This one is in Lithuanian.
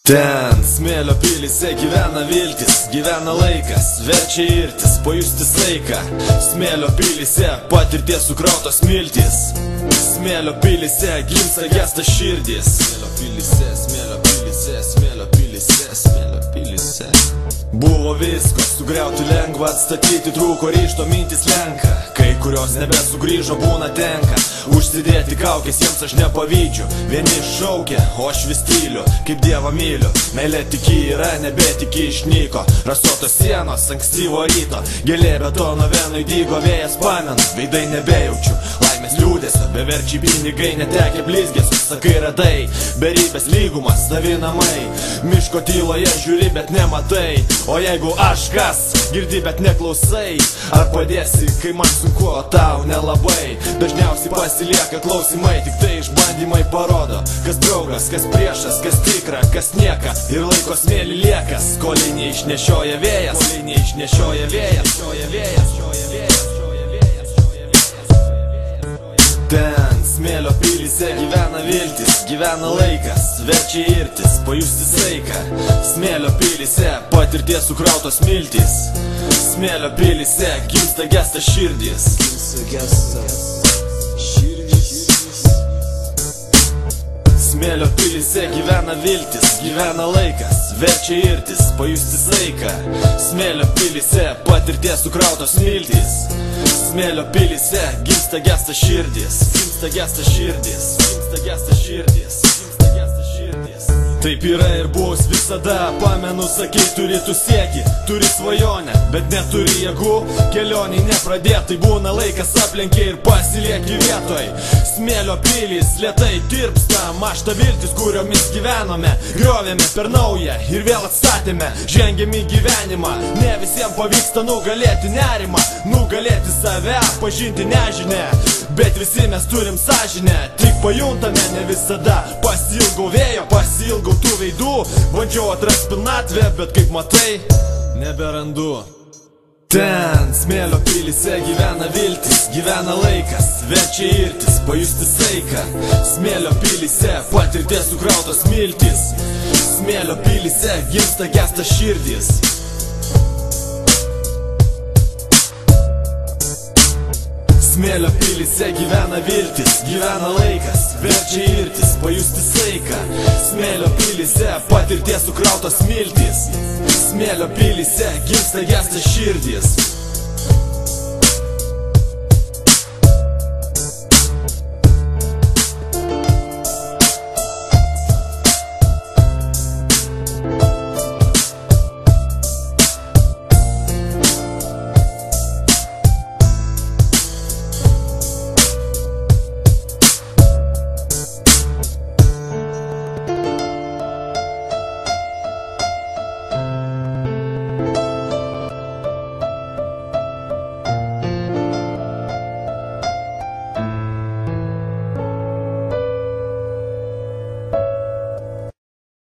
Ten smėlio pilyse gyvena viltis, gyvena laikas, verčia irtis, pajusti saiką. Smėlio pilyse patirties sukrautos miltys, smėlio pilyse gimsta gesta širdis. Smėlio pilyse, smėlio pilyse, smėlio pilyse, smėlio pilyse. Buvo visko, sugriauti lengva, atstatyti trūko, ryžto mintis lenka. Kai kurios nebesugrįžo, būna tenka užsidėti kaukės, jiems aš nepavydžiu. Vieni šaukia, o aš vis tyliu, kaip Dievą myliu. Meilė tiki yra, nebetiki išnyko. Rasuotos sienos, ankstyvo ryto, gėlė betono venui dygo, vėjas pamena, veidai nebejaučiu. Laimės liūdėsio, beverčiai pinigai, netekę blizgėsiu, sakai radai, beribės lygumas, savi namai. Miško tyloje žiūri, bet nematai. O jeigu aš kas, girdi, bet neklausai, ar padėsi, kai man sunku, o tau nelabai. Dažniausiai pasilieka klausimai, tik tai išbandymai parodo, kas draugas, kas priešas, kas tikra, kas nieka. Ir laiko smėlį liekas, koliai neišnešioja vėjas, koliai neišnešioja vėjas. Ten smėlio pilyse gyvena viltis, gyvena laikas, verčia irtis, pajusti saiką. Smėlio pilyse patirties sukrautos miltys, smėlio pilyse gimsta gesta širdis. Smėlio pilyse gyvena viltis, gyvena laikas, verčia irtis, pajusti saiką. Smėlio pilyse patirties sukrautos miltys, smėlio pilyse gimsta gesta širdis. Gimsta gesta širdis, gimsta gesta širdis, gimsta gesta širdis. Taip yra ir bus visada, pamenu, sakai, turi tu sieki, turi svajonę, bet neturi jėgų. Kelioniai nepradėtai, būna laikas aplenkia ir pasilieki vietoj. Smėlio pilys lėtai tirpsta, mašta viltis, kuriomis gyvenome, griovėme per naują ir vėl atstatėme, žengėme į gyvenimą. Ne visiems pavyksta nugalėti nerimą, nugalėti save, pažinti nežinę, bet visi mes turim sąžinę, tik pajuntame ne visada. Pasiilgau vėjo, pasiilgau tų veidų, bandžiau atrast pilnatvę, bet kaip matai, neberandu. Ten smėlio pilyse gyvena viltis, gyvena laikas, verčia irtis, pajusti saiką. Smėlio pilyse patirties sukrautos miltys, smėlio pilyse gimsta gesta širdis. Smėlio pilyse gyvena viltis, gyvena laikas, verčia irtis, pajusti saiką. Smėlio pilyse patirties sukrautos miltys, smėlio pilyse gimsta gesta širdis.